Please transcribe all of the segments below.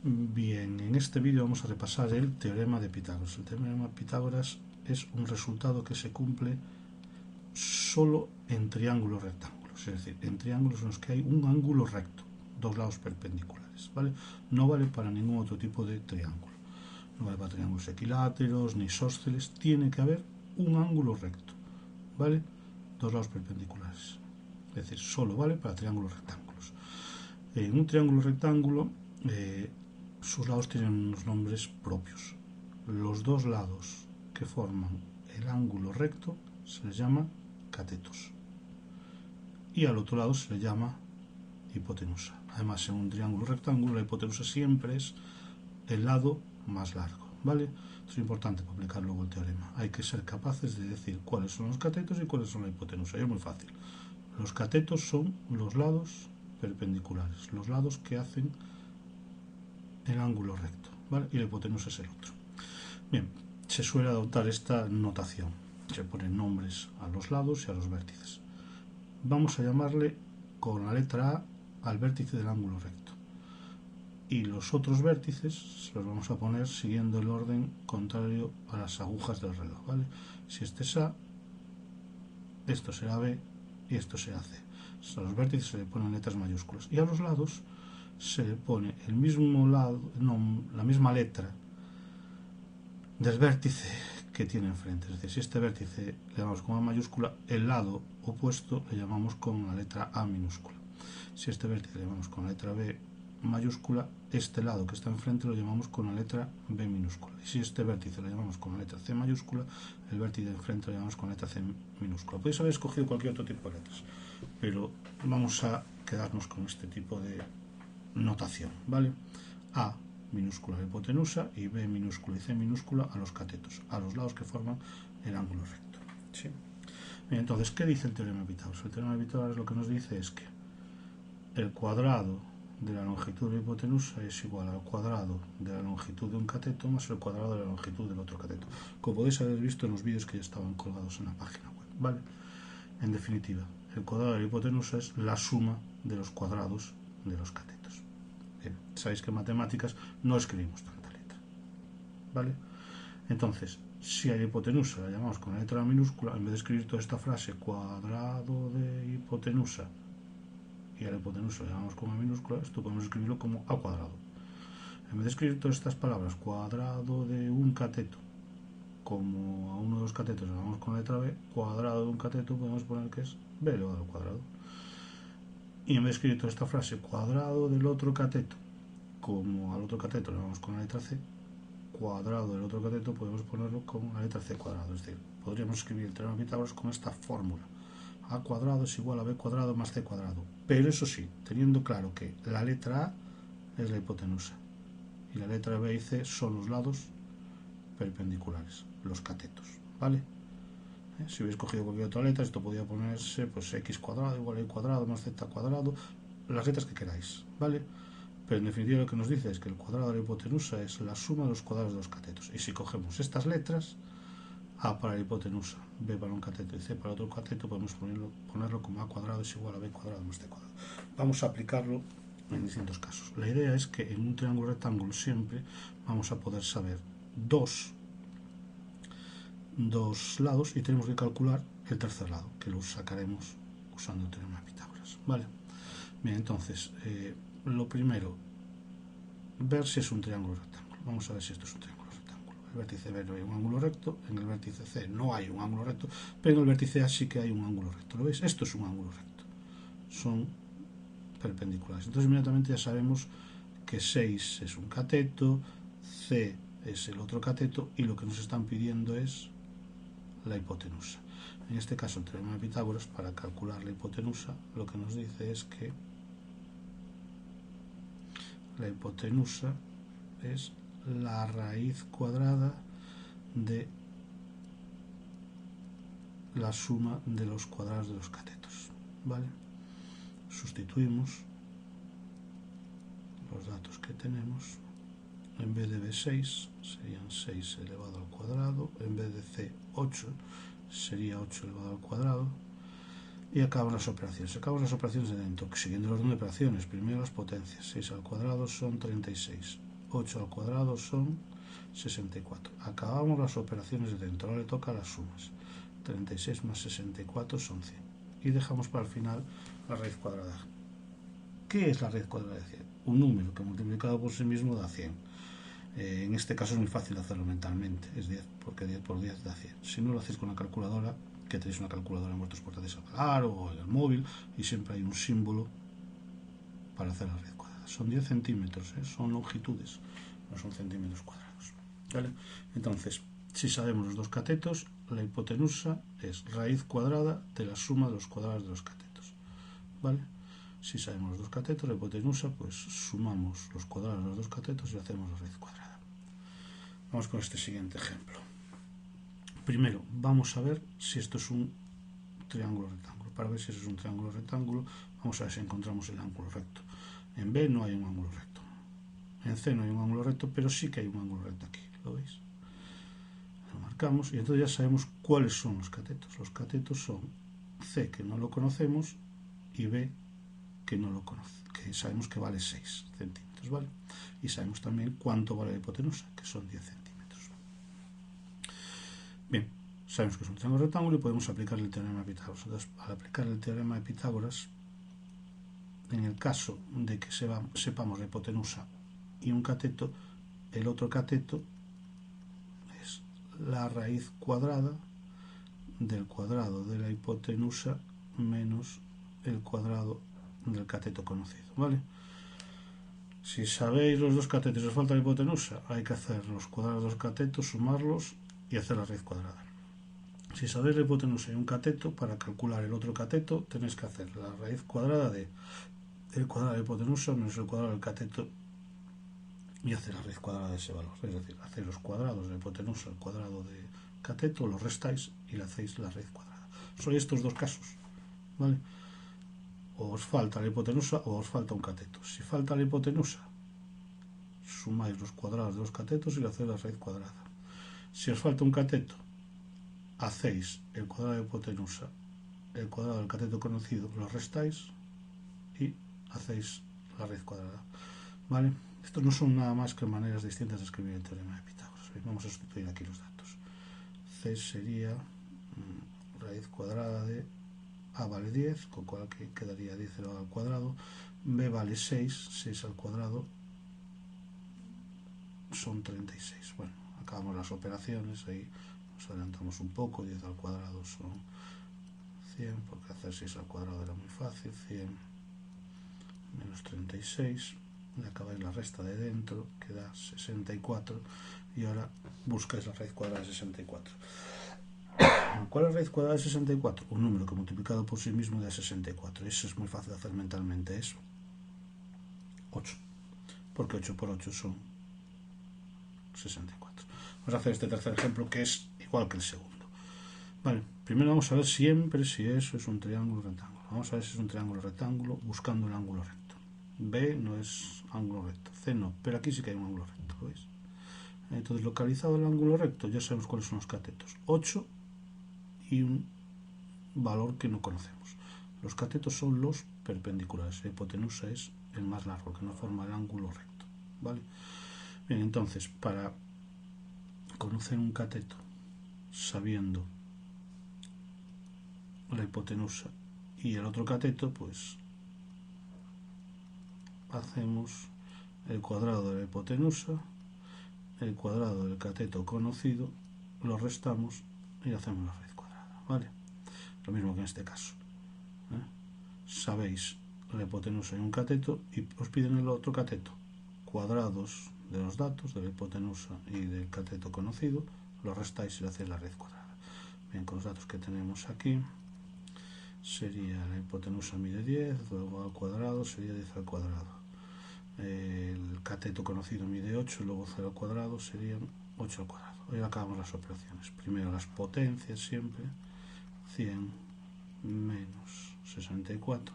Bien, en este vídeo vamos a repasar el teorema de Pitágoras. El teorema de Pitágoras es un resultado que se cumple solo en triángulos rectángulos, es decir, en triángulos en los que hay un ángulo recto, dos lados perpendiculares, ¿vale? No vale para ningún otro tipo de triángulo. No vale para triángulos equiláteros ni isósceles, tiene que haber un ángulo recto, ¿vale? Dos lados perpendiculares. Es decir, solo vale para triángulos rectángulos. En un triángulo rectángulo, sus lados tienen unos nombres propios. Los dos lados que forman el ángulo recto se les llama catetos. Y al otro lado se le llama hipotenusa. Además, en un triángulo rectángulo, la hipotenusa siempre es el lado más largo, ¿vale? Esto es importante para aplicar luego el teorema. Hay que ser capaces de decir cuáles son los catetos y cuáles son la hipotenusa. Y es muy fácil. Los catetos son los lados perpendiculares, los lados que hacen el ángulo recto, ¿vale? Y la hipotenusa es el otro. Bien, se suele adoptar esta notación. Se ponen nombres a los lados y a los vértices. Vamos a llamarle con la letra A al vértice del ángulo recto. Y los otros vértices se los vamos a poner siguiendo el orden contrario a las agujas del reloj, ¿vale? Si este es A, esto será B y esto será C. A los vértices se le ponen letras mayúsculas. Y a los lados se le pone el mismo lado, no, la misma letra del vértice que tiene enfrente. Es decir, si este vértice le llamamos con A mayúscula, el lado opuesto le llamamos con la letra A minúscula. Si este vértice le llamamos con la letra B mayúscula, este lado que está enfrente lo llamamos con la letra B minúscula. Y si este vértice lo llamamos con la letra C mayúscula, el vértice de enfrente lo llamamos con la letra C minúscula. Podéis haber escogido cualquier otro tipo de letras, pero vamos a quedarnos con este tipo de notación, ¿vale? A minúscula a la hipotenusa y B minúscula y C minúscula a los catetos, a los lados que forman el ángulo recto, ¿sí? Bien, entonces, ¿qué dice el teorema de Pitágoras? El teorema de Pitágoras lo que nos dice es que el cuadrado de la longitud de la hipotenusa es igual al cuadrado de la longitud de un cateto más el cuadrado de la longitud del otro cateto, como podéis haber visto en los vídeos que ya estaban colgados en la página web, ¿vale? En definitiva, el cuadrado de la hipotenusa es la suma de los cuadrados de los catetos. Bien, sabéis que en matemáticas no escribimos tanta letra, ¿vale? Entonces, si a la hipotenusa la llamamos con la letra minúscula, en vez de escribir toda esta frase cuadrado de hipotenusa y a la hipotenusa la llamamos con A minúscula, esto podemos escribirlo como A cuadrado. En vez de escribir todas estas palabras, cuadrado de un cateto, como a uno de los catetos le llamamos con la letra B, cuadrado de un cateto podemos poner que es B elevado al cuadrado. Y en vez de escribir toda esta frase, cuadrado del otro cateto, como al otro cateto le llamamos con la letra C, cuadrado del otro cateto podemos ponerlo con la letra C cuadrado. Es decir, podríamos escribir el teorema de Pitágoras con esta fórmula. A cuadrado es igual a B cuadrado más C cuadrado. Pero eso sí, teniendo claro que la letra A es la hipotenusa y la letra B y C son los lados perpendiculares, los catetos, ¿vale? Si hubiera cogido cualquier otra letra, esto podría ponerse pues x cuadrado igual a y cuadrado más z cuadrado, las letras que queráis, ¿vale? Pero en definitiva lo que nos dice es que el cuadrado de la hipotenusa es la suma de los cuadrados de los catetos. Y si cogemos estas letras, A para la hipotenusa, B para un cateto y C para otro cateto, podemos ponerlo como A cuadrado es igual a B cuadrado más C cuadrado. Vamos a aplicarlo en distintos casos. La idea es que en un triángulo rectángulo siempre vamos a poder saber dos lados y tenemos que calcular el tercer lado, que lo sacaremos usando el teorema de Pitágoras, ¿vale? Bien, entonces, lo primero, ver si es un triángulo rectángulo. Vamos a ver si esto es un triángulo rectángulo. En el vértice B no hay un ángulo recto, en el vértice C no hay un ángulo recto, pero en el vértice A sí que hay un ángulo recto. ¿Lo veis? Esto es un ángulo recto. Son perpendiculares. Entonces inmediatamente ya sabemos que 6 es un cateto, C es el otro cateto y lo que nos están pidiendo es la hipotenusa. En este caso el teorema de Pitágoras, para calcular la hipotenusa, lo que nos dice es que la hipotenusa es la raíz cuadrada de la suma de los cuadrados de los catetos, ¿vale? Sustituimos los datos que tenemos. En vez de B6 serían 6 elevado al cuadrado, en vez de C 8 sería 8 elevado al cuadrado, y acaban las operaciones. Se acaban las operaciones de dentro, siguiendo el orden de operaciones. Primero las potencias. 6 al cuadrado son 36. 8 al cuadrado son 64. Acabamos las operaciones de dentro, ahora le toca las sumas. 36 más 64 son 100. Y dejamos para el final la raíz cuadrada. ¿Qué es la raíz cuadrada de 100? Un número que multiplicado por sí mismo da 100. En este caso es muy fácil hacerlo mentalmente, es 10, porque 10 por 10 da 100. Si no lo hacéis con la calculadora, que tenéis una calculadora en vuestros portátiles al pagar o en el móvil, y siempre hay un símbolo para hacer la raíz cuadrada. Son 10 centímetros, son longitudes, no son centímetros cuadrados. ¿Vale? Entonces, si sabemos los dos catetos, la hipotenusa es raíz cuadrada de la suma de los cuadrados de los catetos. ¿Vale? Si sabemos los dos catetos, la hipotenusa, pues sumamos los cuadrados de los dos catetos y hacemos la raíz cuadrada. Vamos con este siguiente ejemplo. Primero, vamos a ver si esto es un triángulo rectángulo. Para ver si eso es un triángulo rectángulo, vamos a ver si encontramos el ángulo recto. En B no hay un ángulo recto. En C no hay un ángulo recto, pero sí que hay un ángulo recto aquí. ¿Lo veis? Lo marcamos y entonces ya sabemos cuáles son los catetos. Los catetos son C, que no lo conocemos, y B, que no lo conoce, que sabemos que vale 6 centímetros, ¿vale? Y sabemos también cuánto vale la hipotenusa, que son 10 centímetros. Bien, sabemos que es un triángulo rectángulo y podemos aplicar el teorema de Pitágoras. Entonces, al aplicar el teorema de Pitágoras, en el caso de que sepamos la hipotenusa y un cateto, el otro cateto es la raíz cuadrada del cuadrado de la hipotenusa menos el cuadrado del cateto conocido, ¿vale? Si sabéis los dos catetos y os falta la hipotenusa, hay que hacer los cuadrados de los catetos, sumarlos y hacer la raíz cuadrada. Si sabéis la hipotenusa y un cateto, para calcular el otro cateto tenéis que hacer la raíz cuadrada de el cuadrado de la hipotenusa menos el cuadrado del cateto y hacer la raíz cuadrada de ese valor. Es decir, hacéis los cuadrados de la hipotenusa, el cuadrado de cateto, los restáis y le hacéis la raíz cuadrada. Son estos dos casos, ¿vale? O os falta la hipotenusa o os falta un cateto. Si falta la hipotenusa, sumáis los cuadrados de los catetos y le hacéis la raíz cuadrada. Si os falta un cateto, hacéis el cuadrado de la hipotenusa, el cuadrado del cateto conocido, lo restáis y hacéis la raíz cuadrada. ¿Vale? Estos no son nada más que maneras distintas de escribir el teorema de Pitágoras. Vamos a sustituir aquí los datos. C sería raíz cuadrada de A vale 10, con lo cual quedaría 10 elevado al cuadrado. B vale 6, 6 al cuadrado son 36. Bueno, acabamos las operaciones, ahí nos adelantamos un poco, 10 al cuadrado son 100, porque hacer 6 al cuadrado era muy fácil, 100 menos 36, le acabáis la resta de dentro, que da 64, y ahora buscáis la raíz cuadrada de 64. ¿Cuál es la raíz cuadrada de 64? Un número que multiplicado por sí mismo da 64. Eso es muy fácil de hacer mentalmente, es 8. Porque 8 por 8 son 64. Vamos a hacer este tercer ejemplo que es igual que el segundo. Vale, primero vamos a ver siempre si eso es un triángulo rectángulo. Vamos a ver si es un triángulo rectángulo buscando el ángulo recto. B no es ángulo recto, C no, pero aquí sí que hay un ángulo recto, ¿lo veis? Entonces, localizado el ángulo recto, ya sabemos cuáles son los catetos. 8 y un valor que no conocemos. Los catetos son los perpendiculares. La hipotenusa es el más largo, que no forma el ángulo recto, ¿vale? Bien, entonces, para conocer un cateto, sabiendo la hipotenusa y el otro cateto, pues hacemos el cuadrado de la hipotenusa, el cuadrado del cateto conocido, lo restamos y hacemos la raíz cuadrada, ¿vale? Lo mismo que en este caso. Sabéis la hipotenusa y un cateto y os piden el otro cateto. Cuadrados de los datos de la hipotenusa y del cateto conocido, lo restáis y le hacéis la raíz cuadrada. Bien, con los datos que tenemos aquí, sería la hipotenusa mide 10, luego al cuadrado sería 10 al cuadrado. El cateto conocido mide 8, luego 0 al cuadrado serían 8 al cuadrado. Hoy acabamos las operaciones. Primero las potencias siempre, 100 menos 64,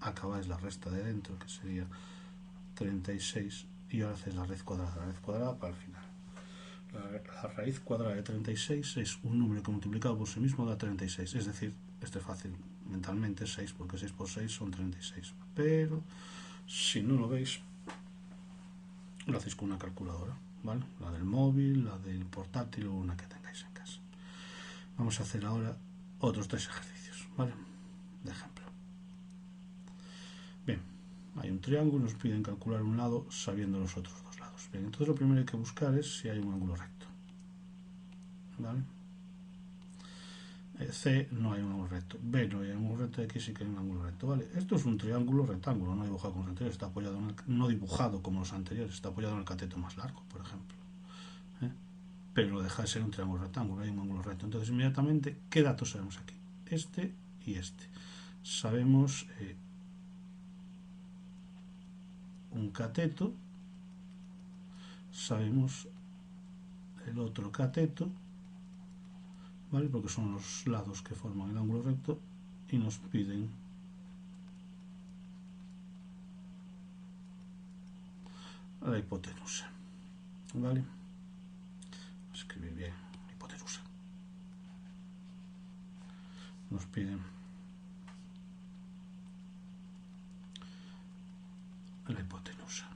acabáis la resta de dentro, que sería 36, y ahora hacéis la raíz cuadrada para el final. La raíz cuadrada de 36 es un número que multiplicado por sí mismo da 36, es decir, este es fácil mentalmente, 6, porque 6 por 6 son 36, pero si no lo veis, lo hacéis con una calculadora, ¿vale? La del móvil, la del portátil o una que tengáis en casa. Vamos a hacer ahora otros 3 ejercicios, ¿vale? De ejemplo. Bien, hay un triángulo, nos piden calcular un lado sabiendo los otros 2 lados. Bien, entonces lo primero que hay que buscar es si hay un ángulo recto, ¿vale? C no hay un ángulo recto, B no hay un ángulo recto y aquí sí que hay un ángulo recto, ¿vale? Esto es un triángulo rectángulo, no dibujado como los anteriores, está apoyado en no dibujado como los anteriores, está apoyado en el cateto más largo, por ejemplo. Pero deja de ser un triángulo rectángulo, hay un ángulo recto. Entonces inmediatamente, ¿qué datos sabemos aquí? Este y este. Sabemos un cateto, sabemos el otro cateto, ¿vale? Porque son los lados que forman el ángulo recto y nos piden la hipotenusa, ¿vale? Escribir bien, hipotenusa. Nos piden la hipotenusa,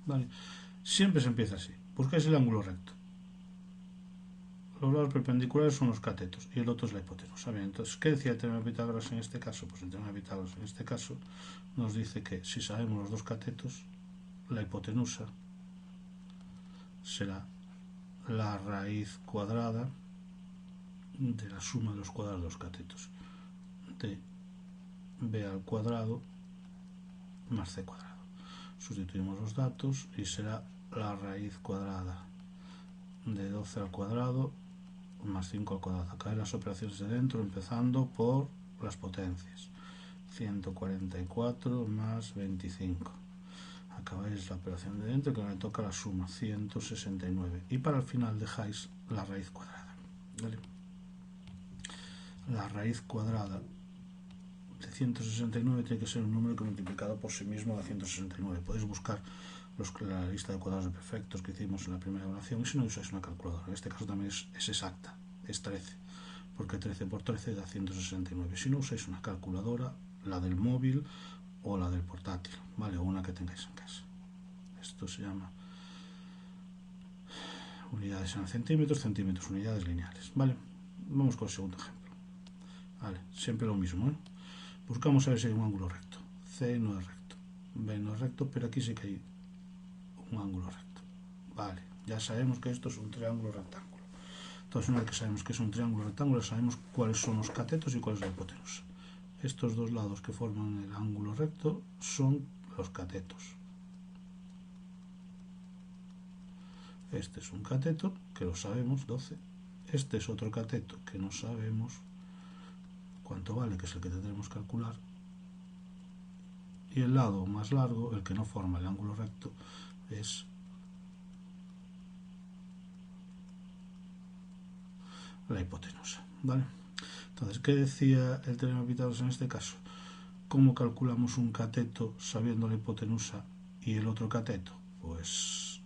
¿vale? Siempre se empieza así. Buscáis el ángulo recto. Los lados perpendiculares son los catetos y el otro es la hipotenusa. Bien, entonces, ¿qué decía el teorema de Pitágoras en este caso? Pues el teorema de Pitágoras en este caso nos dice que si sabemos los 2 catetos, la hipotenusa será la raíz cuadrada de la suma de los cuadrados de los catetos de b al cuadrado más c cuadrado. Sustituimos los datos y será la raíz cuadrada de 12 al cuadrado más 5 al cuadrado. Acá hay las operaciones de dentro, empezando por las potencias. 144 más 25. Acabáis la operación de dentro que me toca la suma, 169. Y para el final dejáis la raíz cuadrada, ¿vale? La raíz cuadrada de 169 tiene que ser un número que multiplicado por sí mismo da 169. Podéis buscar la lista de cuadrados de perfectos que hicimos en la primera evaluación y si no usáis una calculadora. En este caso también es exacta, es 13, porque 13 por 13 da 169. Si no usáis una calculadora, la del móvil o la del portátil, ¿vale? O una que tengáis en casa. Esto se llama unidades en centímetros, centímetros, unidades lineales, ¿vale? Vamos con el segundo ejemplo. Vale, siempre lo mismo, ¿eh? Buscamos a ver si hay un ángulo recto. C no es recto, B no es recto, pero aquí sí que hay un ángulo recto. Vale, ya sabemos que esto es un triángulo rectángulo. Entonces, una vez que sabemos que es un triángulo rectángulo, sabemos cuáles son los catetos y cuál es la hipotenusa. Estos 2 lados que forman el ángulo recto son los catetos. Este es un cateto, que lo sabemos, 12. Este es otro cateto, que no sabemos cuánto vale, que es el que tendremos que calcular. Y el lado más largo, el que no forma el ángulo recto, es la hipotenusa, ¿vale? Entonces, ¿qué decía el teorema de Pitágoras en este caso? ¿Cómo calculamos un cateto sabiendo la hipotenusa y el otro cateto? Pues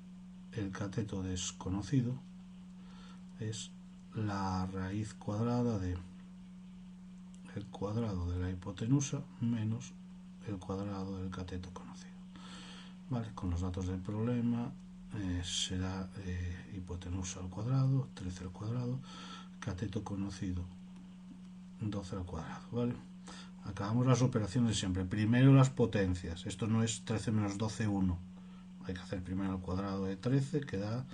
el cateto desconocido es la raíz cuadrada de el cuadrado de la hipotenusa menos el cuadrado del cateto conocido. Vale, con los datos del problema será hipotenusa al cuadrado, 13 al cuadrado, cateto conocido, 12 al cuadrado, ¿vale? Acabamos las operaciones siempre. Primero las potencias. Esto no es 13 menos 12, 1. Hay que hacer primero el cuadrado de 13, que da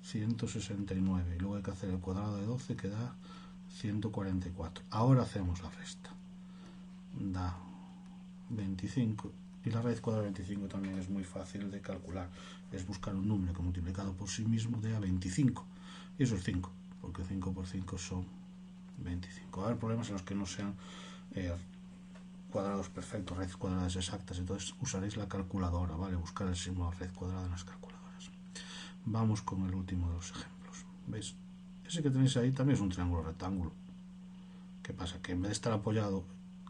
169. Y luego hay que hacer el cuadrado de 12, que da 144. Ahora hacemos la resta. Da 25. Y la raíz cuadrada de 25 también es muy fácil de calcular. Es buscar un número que multiplicado por sí mismo dé a 25. Y eso es 5, porque 5 por 5 son 25. Va a haber problemas en los que no sean cuadrados perfectos, raíces cuadradas exactas, entonces usaréis la calculadora, ¿vale? Buscar el signo de raíz cuadrada en las calculadoras. Vamos con el último de los ejemplos. ¿Veis? Ese que tenéis ahí también es un triángulo rectángulo. ¿Qué pasa? Que en vez de estar apoyado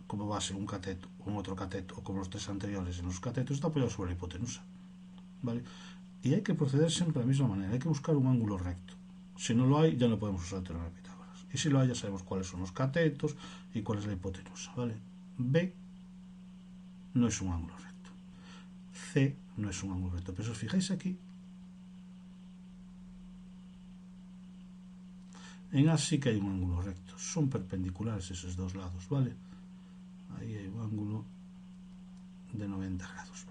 como base un cateto o un otro cateto, o como los 3 anteriores en los catetos, está apoyado sobre la hipotenusa, ¿vale? Y hay que proceder siempre de la misma manera, hay que buscar un ángulo recto. Si no lo hay, ya no podemos usar el teorema de Pitágoras. Y si lo hay, ya sabemos cuáles son los catetos y cuál es la hipotenusa, ¿vale? B no es un ángulo recto. C no es un ángulo recto. Pero si os fijáis aquí, en A sí que hay un ángulo recto, son perpendiculares esos dos lados, ¿vale? Ahí hay un ángulo de 90 grados.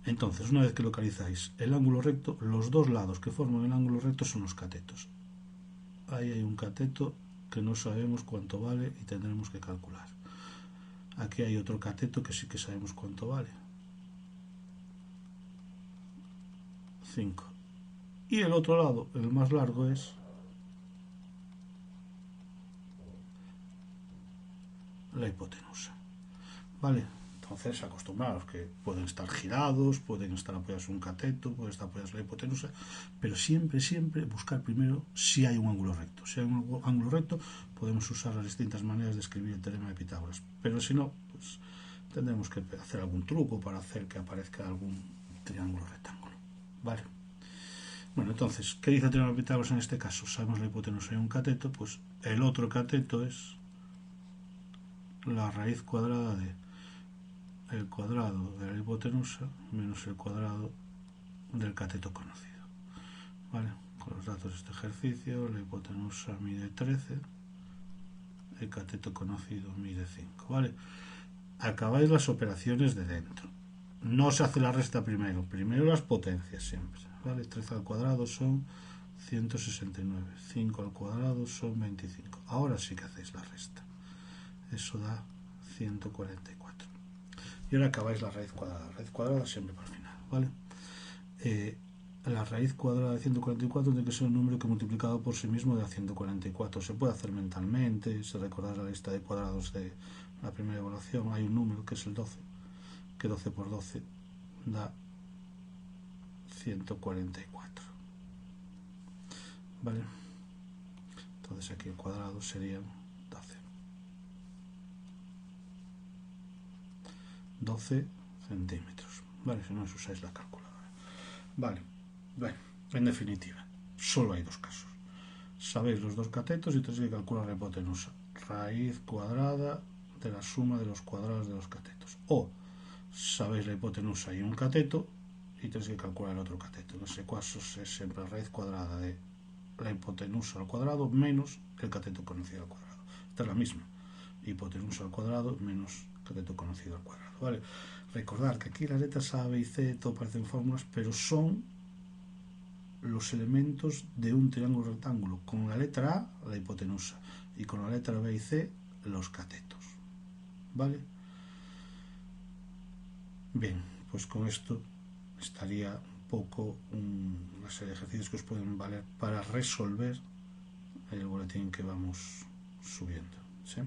Entonces, una vez que localizáis el ángulo recto, los dos lados que forman el ángulo recto son los catetos. Ahí hay un cateto que no sabemos cuánto vale y tendremos que calcular. Aquí hay otro cateto que sí que sabemos cuánto vale. 5. Y el otro lado, el más largo, es la hipotenusa. ¿Vale? Entonces, acostumbrados que pueden estar girados, pueden estar apoyados en un cateto, pueden estar apoyados en la hipotenusa, pero siempre, siempre buscar primero si hay un ángulo recto. Si hay un ángulo recto, podemos usar las distintas maneras de escribir el teorema de Pitágoras. Pero si no, pues tendremos que hacer algún truco para hacer que aparezca algún triángulo rectángulo. ¿Vale? Bueno, entonces, ¿qué dice el teorema de Pitágoras en este caso? Sabemos la hipotenusa y un cateto, pues el otro cateto es la raíz cuadrada de el cuadrado de la hipotenusa menos el cuadrado del cateto conocido. ¿Vale? Con los datos de este ejercicio, la hipotenusa mide 13, el cateto conocido mide 5. ¿Vale? Acabáis las operaciones de dentro. No se hace la resta primero, primero las potencias siempre. ¿Vale? 13 al cuadrado son 169, 5 al cuadrado son 25. Ahora sí que hacéis la resta. Eso da 144. Y ahora acabáis la raíz cuadrada siempre por el final, ¿vale? La raíz cuadrada de 144 tiene que ser un número que multiplicado por sí mismo da 144. Se puede hacer mentalmente, si recordáis la lista de cuadrados de la primera evaluación, hay un número que es el 12, que 12 por 12 da 144. ¿Vale? Entonces aquí el cuadrado sería 12 centímetros, ¿vale? Si no os usáis la calculadora. Vale, bueno, en definitiva, solo hay dos casos. Sabéis los dos catetos y tenéis que calcular la hipotenusa. Raíz cuadrada de la suma de los cuadrados de los catetos. O sabéis la hipotenusa y un cateto y tenéis que calcular el otro cateto. En ese caso es siempre la raíz cuadrada de la hipotenusa al cuadrado menos el cateto conocido al cuadrado. Esta es la misma. Hipotenusa al cuadrado menos cateto conocido al cuadrado. ¿Vale? Recordad que aquí las letras A, B y C todo parecen fórmulas, pero son los elementos de un triángulo rectángulo. Con la letra A, la hipotenusa, y con la letra B y C, los catetos. ¿Vale? Bien, pues con esto estaría un poco una serie de ejercicios que os pueden valer para resolver el boletín que vamos subiendo. ¿Sí?